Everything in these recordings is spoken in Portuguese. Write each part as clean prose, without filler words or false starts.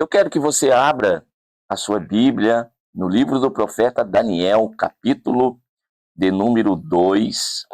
Eu quero que você abra a sua Bíblia no livro do profeta Daniel, capítulo de número 2,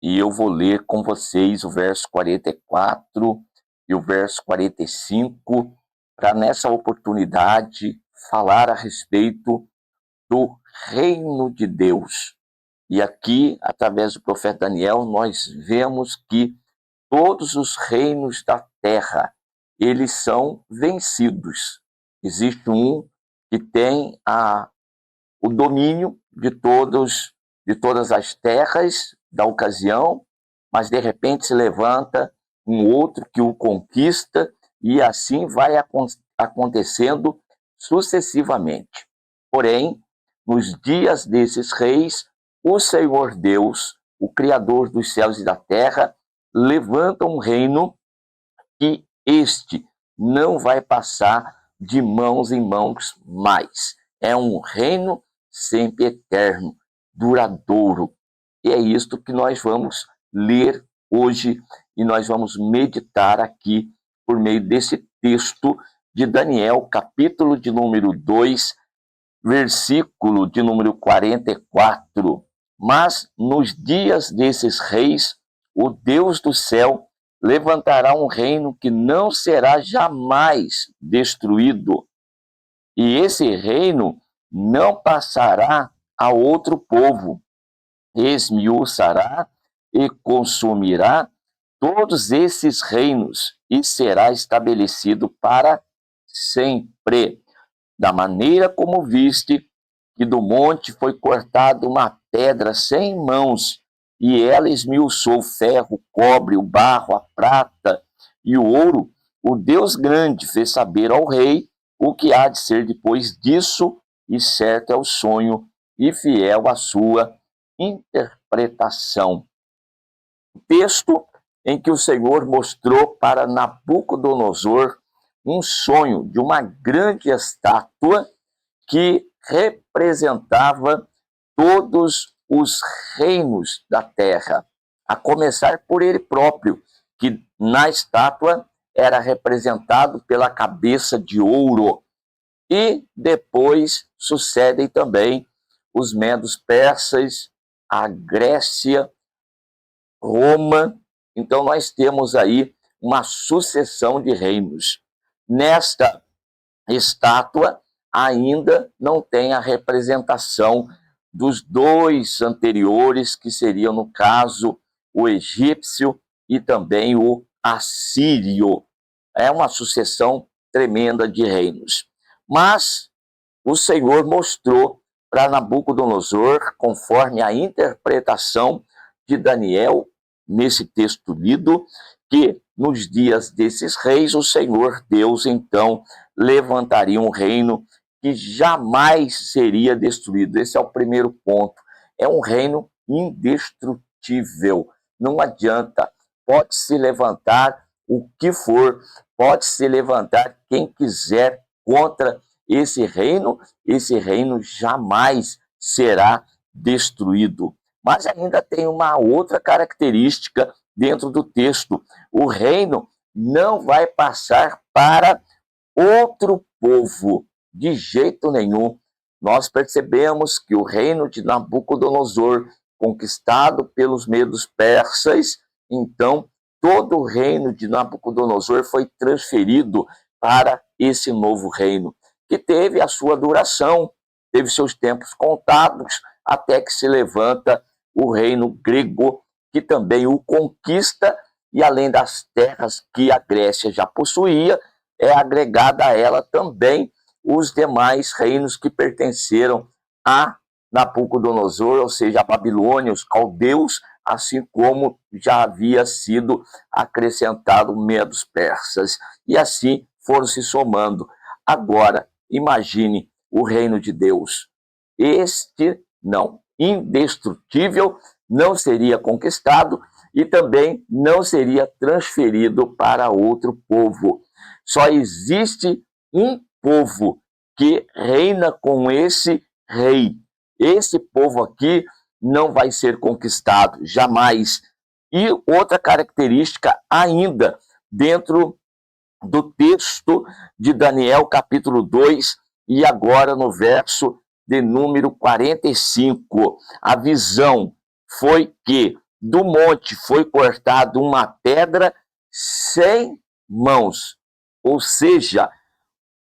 e eu vou ler com vocês o verso 44 e o verso 45, para nessa oportunidade falar a respeito do reino de Deus. E aqui, através do profeta Daniel, nós vemos que todos os reinos da terra, eles são vencidos. Existe um que tem o domínio de todas as terras da ocasião, mas de repente se levanta um outro que o conquista e assim vai acontecendo sucessivamente. Porém, nos dias desses reis, o Senhor Deus, o Criador dos céus e da terra, levanta um reino que este não vai passar de mãos em mãos mais. É um reino sempre eterno, duradouro. E é isto que nós vamos ler hoje e nós vamos meditar aqui por meio desse texto de Daniel, capítulo de número 2, versículo de número 44. Mas nos dias desses reis, o Deus do céu levantará um reino que não será jamais destruído. E esse reino não passará a outro povo. Esmiuçará e consumirá todos esses reinos e será estabelecido para sempre. Da maneira como viste que do monte foi cortada uma pedra sem mãos, e ela esmiuçou o ferro, o cobre, o barro, a prata e o ouro, o Deus grande fez saber ao rei o que há de ser depois disso, e certo é o sonho, e fiel a sua interpretação. O texto em que o Senhor mostrou para Nabucodonosor um sonho de uma grande estátua que representava todos os reinos da terra, a começar por ele próprio, que na estátua era representado pela cabeça de ouro. E depois sucedem também os medos persas, a Grécia, Roma. Então nós temos aí uma sucessão de reinos. Nesta estátua ainda não tem a representação dos dois anteriores, que seriam, no caso, o egípcio e também o assírio. É uma sucessão tremenda de reinos. Mas o Senhor mostrou para Nabucodonosor, conforme a interpretação de Daniel, nesse texto lido, que nos dias desses reis, o Senhor Deus, então, levantaria um reino que jamais seria destruído. Esse é o primeiro ponto. É um reino indestrutível. Não adianta. Pode se levantar o que for, pode se levantar quem quiser contra esse reino jamais será destruído. Mas ainda tem uma outra característica dentro do texto. O reino não vai passar para outro povo, de jeito nenhum. Nós percebemos que o reino de Nabucodonosor, conquistado pelos medos persas, então todo o reino de Nabucodonosor foi transferido para esse novo reino, que teve a sua duração, teve seus tempos contados, até que se levanta o reino grego, que também o conquista, e além das terras que a Grécia já possuía, é agregada a ela também os demais reinos que pertenceram a Nabucodonosor, ou seja, a Babilônia, os caldeus, assim como já havia sido acrescentado medos persas. E assim foram se somando. Agora, imagine o reino de Deus. Este, não, indestrutível, não seria conquistado e também não seria transferido para outro povo. Só existe um povo que reina com esse rei. Esse povo aqui não vai ser conquistado, jamais. E outra característica ainda, dentro do texto de Daniel, capítulo 2, e agora no verso de número 45. A visão foi que do monte foi cortada uma pedra sem mãos, ou seja,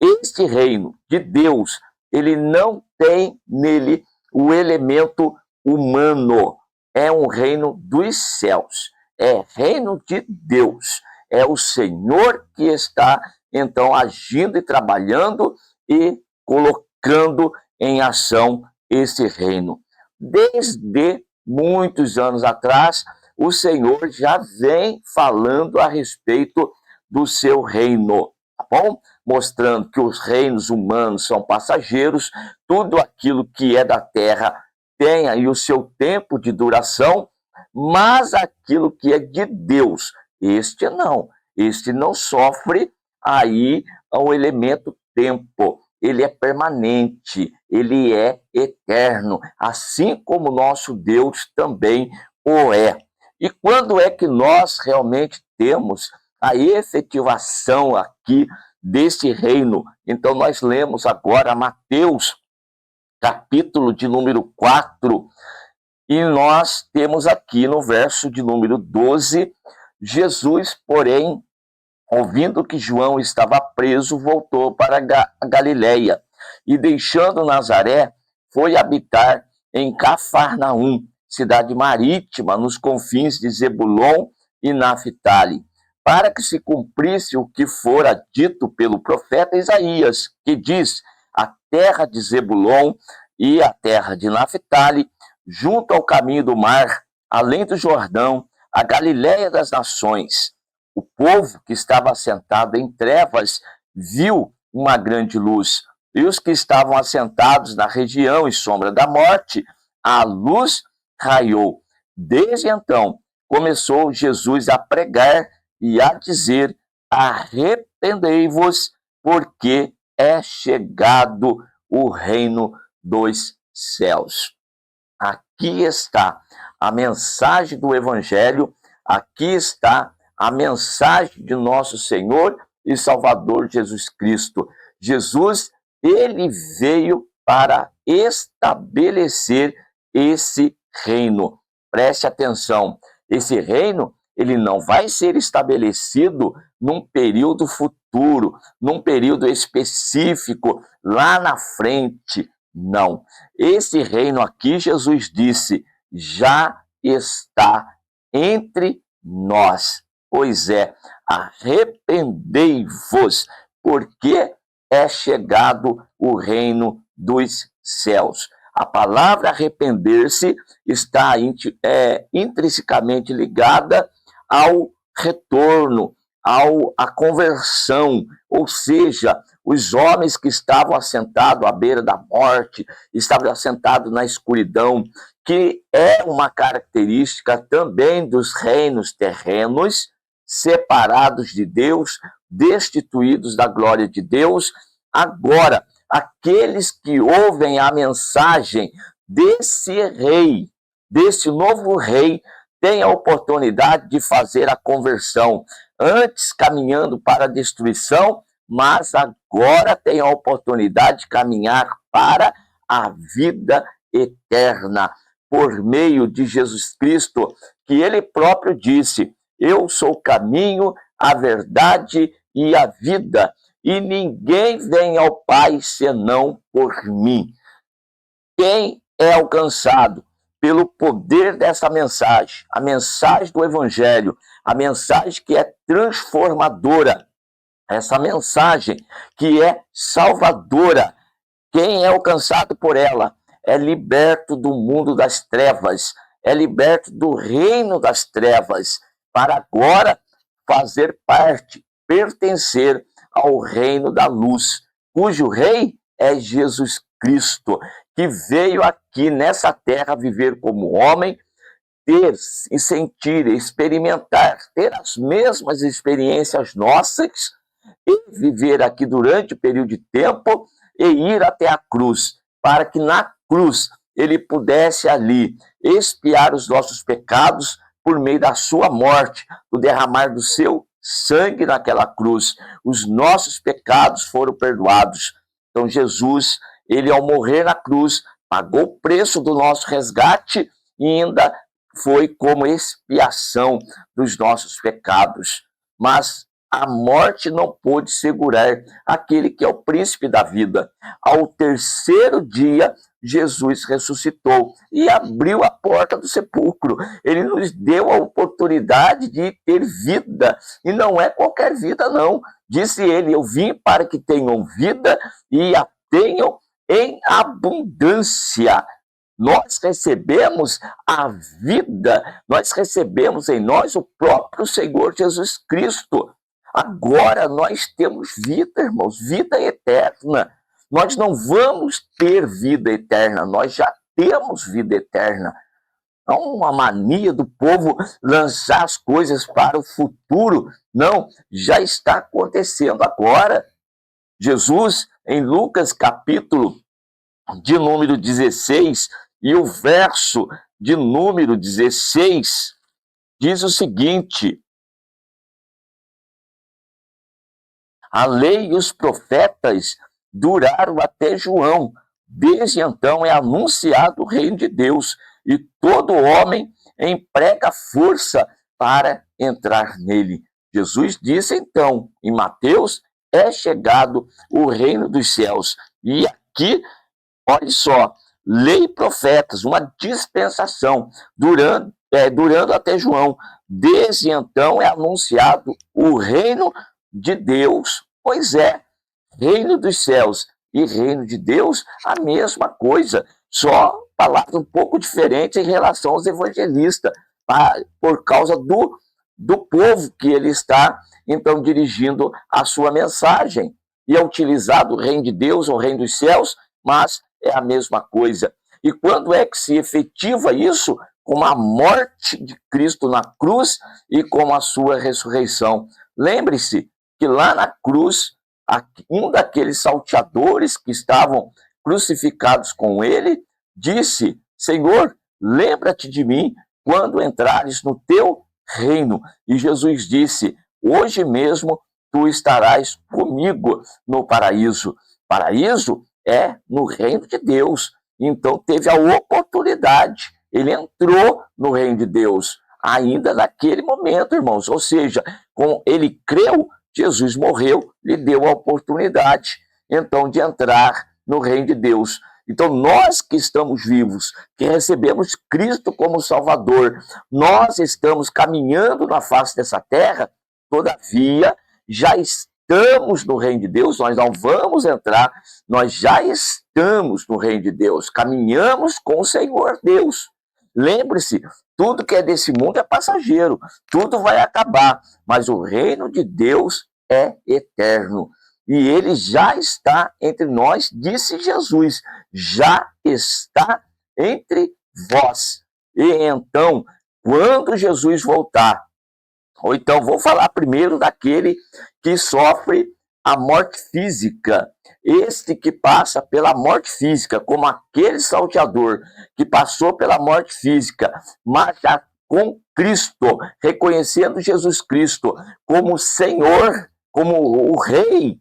este reino de Deus, ele não tem nele o elemento humano. É um reino dos céus, é reino de Deus. É o Senhor que está, então, agindo e trabalhando e colocando em ação esse reino. Desde muitos anos atrás, o Senhor já vem falando a respeito do seu reino, tá bom? Mostrando que os reinos humanos são passageiros, tudo aquilo que é da terra tem aí o seu tempo de duração, mas aquilo que é de Deus, este não sofre aí o elemento tempo, ele é permanente, ele é eterno, assim como nosso Deus também o é. E quando é que nós realmente temos a efetivação aqui deste reino? Então nós lemos agora Mateus, capítulo de número 4, e nós temos aqui no verso de número 12, Jesus, porém, ouvindo que João estava preso, voltou para a Galiléia e, deixando Nazaré, foi habitar em Cafarnaum, cidade marítima, nos confins de Zebulon e Naphtali, para que se cumprisse o que fora dito pelo profeta Isaías, que diz: a terra de Zebulon e a terra de Naphtali, junto ao caminho do mar, além do Jordão, a Galiléia das nações. O povo que estava assentado em trevas viu uma grande luz, e os que estavam assentados na região e sombra da morte, a luz raiou. Desde então, começou Jesus a pregar e a dizer: arrependei-vos, porque é chegado o reino dos céus. Aqui está a mensagem do Evangelho, aqui está a mensagem de nosso Senhor e Salvador Jesus Cristo. Jesus, ele veio para estabelecer esse reino. Preste atenção, esse reino, ele não vai ser estabelecido num período futuro, num período específico, lá na frente. Não. Esse reino aqui, Jesus disse, já está entre nós. Pois é, arrependei-vos, porque é chegado o reino dos céus. A palavra arrepender-se está intrinsecamente ligada ao retorno, à conversão, ou seja, os homens que estavam assentados à beira da morte, estavam assentados na escuridão, que é uma característica também dos reinos terrenos, separados de Deus, destituídos da glória de Deus. Agora, aqueles que ouvem a mensagem desse rei, desse novo rei, têm a oportunidade de fazer a conversão, antes caminhando para a destruição, mas agora tem a oportunidade de caminhar para a vida eterna, por meio de Jesus Cristo, que ele próprio disse: eu sou o caminho, a verdade e a vida, e ninguém vem ao Pai senão por mim. Quem é alcançado pelo poder dessa mensagem, a mensagem do Evangelho, a mensagem que é transformadora, essa mensagem que é salvadora, quem é alcançado por ela é liberto do mundo das trevas, é liberto do reino das trevas, para agora fazer parte, pertencer ao reino da luz, cujo rei é Jesus Cristo, que veio aqui nessa terra viver como homem, ter e sentir, experimentar, ter as mesmas experiências nossas, e viver aqui durante o período de tempo e ir até a cruz, para que na cruz ele pudesse ali expiar os nossos pecados por meio da sua morte, do derramar do seu sangue naquela cruz. Os nossos pecados foram perdoados. Então Jesus, ele ao morrer na cruz, pagou o preço do nosso resgate e ainda foi como expiação dos nossos pecados. Mas a morte não pôde segurar aquele que é o príncipe da vida. Ao terceiro dia, Jesus ressuscitou e abriu a porta do sepulcro. Ele nos deu a oportunidade de ter vida, e não é qualquer vida, não. Disse ele: eu vim para que tenham vida e a tenham em abundância. Nós recebemos a vida, nós recebemos em nós o próprio Senhor Jesus Cristo. Agora nós temos vida, irmãos, vida eterna. Nós não vamos ter vida eterna, nós já temos vida eterna. Há uma mania do povo lançar as coisas para o futuro. Não, já está acontecendo agora. Jesus, em Lucas capítulo de número 16, e o verso de número 16, diz o seguinte: a lei e os profetas duraram até João. Desde então é anunciado o reino de Deus, e todo homem emprega força para entrar nele. Jesus disse então, em Mateus, é chegado o reino dos céus. E aqui, olha só, lei e profetas, uma dispensação, durando até João. Desde então é anunciado o reino de Deus. Pois é, reino dos céus e reino de Deus, a mesma coisa, só palavras um pouco diferentes em relação aos evangelistas, por causa do povo que ele está, então, dirigindo a sua mensagem. E é utilizado o reino de Deus ou o reino dos céus, mas é a mesma coisa. E quando é que se efetiva isso? Com a morte de Cristo na cruz e com a sua ressurreição. Lembre-se que lá na cruz, um daqueles salteadores que estavam crucificados com ele, disse: Senhor, lembra-te de mim quando entrares no teu reino. E Jesus disse: hoje mesmo tu estarás comigo no paraíso. Paraíso é no reino de Deus. Então teve a oportunidade, ele entrou no reino de Deus, ainda naquele momento, irmãos. Ou seja, como ele creu, Jesus morreu, lhe deu a oportunidade, então, de entrar no reino de Deus. Então, nós que estamos vivos, que recebemos Cristo como Salvador, nós estamos caminhando na face dessa terra, todavia, já estamos no reino de Deus, nós não vamos entrar, nós já estamos no reino de Deus, caminhamos com o Senhor Deus. Lembre-se, tudo que é desse mundo é passageiro, tudo vai acabar, mas o reino de Deus é eterno. E ele já está entre nós, disse Jesus, já está entre vós. E então, quando Jesus voltar, ou então vou falar primeiro daquele que sofre a morte física, este que passa pela morte física, como aquele salteador que passou pela morte física, mas já com Cristo, reconhecendo Jesus Cristo como Senhor, como o Rei,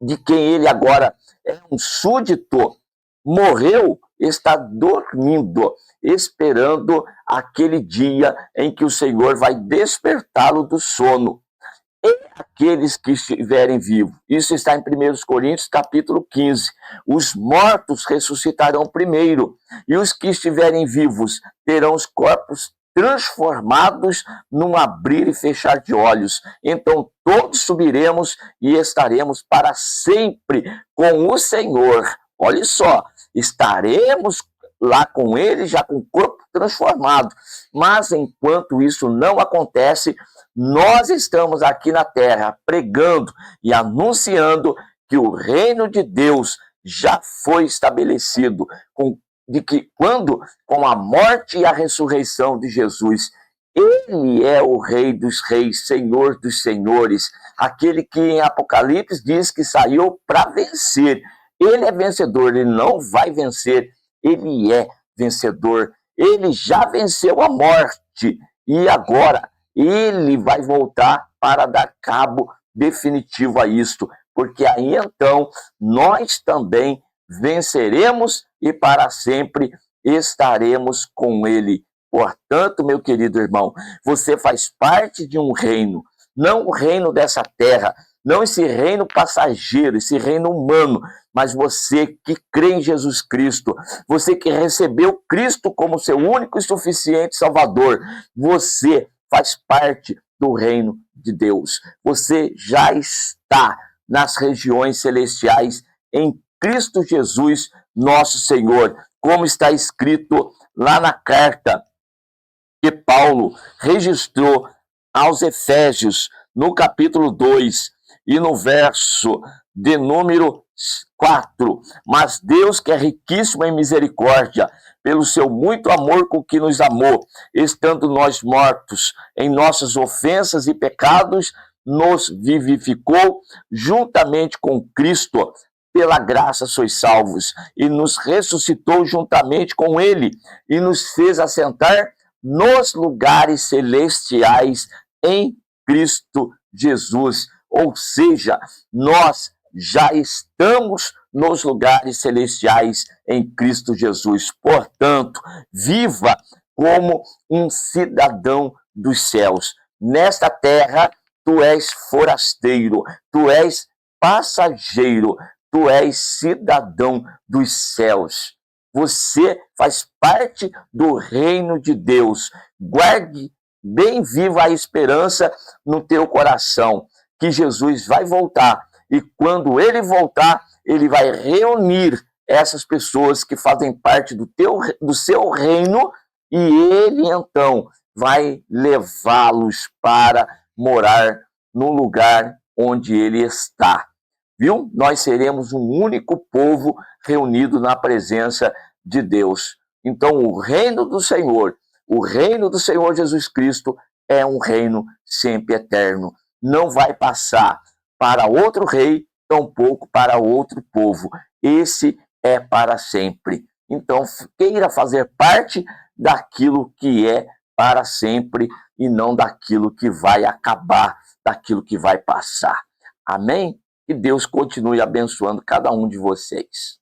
de quem ele agora é um súdito, morreu, está dormindo, esperando aquele dia em que o Senhor vai despertá-lo do sono. E aqueles que estiverem vivos, isso está em 1 Coríntios capítulo 15, os mortos ressuscitarão primeiro, e os que estiverem vivos terão os corpos transformados num abrir e fechar de olhos. Então todos subiremos e estaremos para sempre com o Senhor. Olha só, estaremos lá com ele, já com o corpo transformado. Mas enquanto isso não acontece, nós estamos aqui na terra pregando e anunciando que o reino de Deus já foi estabelecido, de que quando, com a morte e a ressurreição de Jesus, ele é o Rei dos Reis, Senhor dos Senhores, aquele que em Apocalipse diz que saiu para vencer. Ele é vencedor, ele não vai vencer, ele é vencedor. Ele já venceu a morte e agora ele vai voltar para dar cabo definitivo a isto, porque aí então nós também venceremos e para sempre estaremos com ele. Portanto, meu querido irmão, você faz parte de um reino, não o reino dessa terra, não esse reino passageiro, esse reino humano, mas você que crê em Jesus Cristo, você que recebeu Cristo como seu único e suficiente Salvador, você faz parte do reino de Deus. Você já está nas regiões celestiais em Cristo Jesus, nosso Senhor, como está escrito lá na carta que Paulo registrou aos Efésios, no capítulo 2 e no verso de número 4. Mas Deus, que é riquíssimo em misericórdia, pelo seu muito amor com que nos amou, estando nós mortos em nossas ofensas e pecados, nos vivificou juntamente com Cristo. Pela graça sois salvos, e nos ressuscitou juntamente com ele, e nos fez assentar nos lugares celestiais em Cristo Jesus. Ou seja, nós já estamos nos lugares celestiais em Cristo Jesus. Portanto, viva como um cidadão dos céus. Nesta terra, tu és forasteiro, tu és passageiro, tu és cidadão dos céus. Você faz parte do reino de Deus. Guarde bem viva a esperança no teu coração, que Jesus vai voltar. E quando ele voltar, ele vai reunir essas pessoas que fazem parte do seu reino, e ele então vai levá-los para morar no lugar onde ele está. Viu? Nós seremos um único povo reunido na presença de Deus. Então, o reino do Senhor Jesus Cristo é um reino sempre eterno. Não vai passar para outro rei, tampouco para outro povo. Esse é para sempre. Então, queira fazer parte daquilo que é para sempre e não daquilo que vai acabar, daquilo que vai passar. Amém? Que Deus continue abençoando cada um de vocês.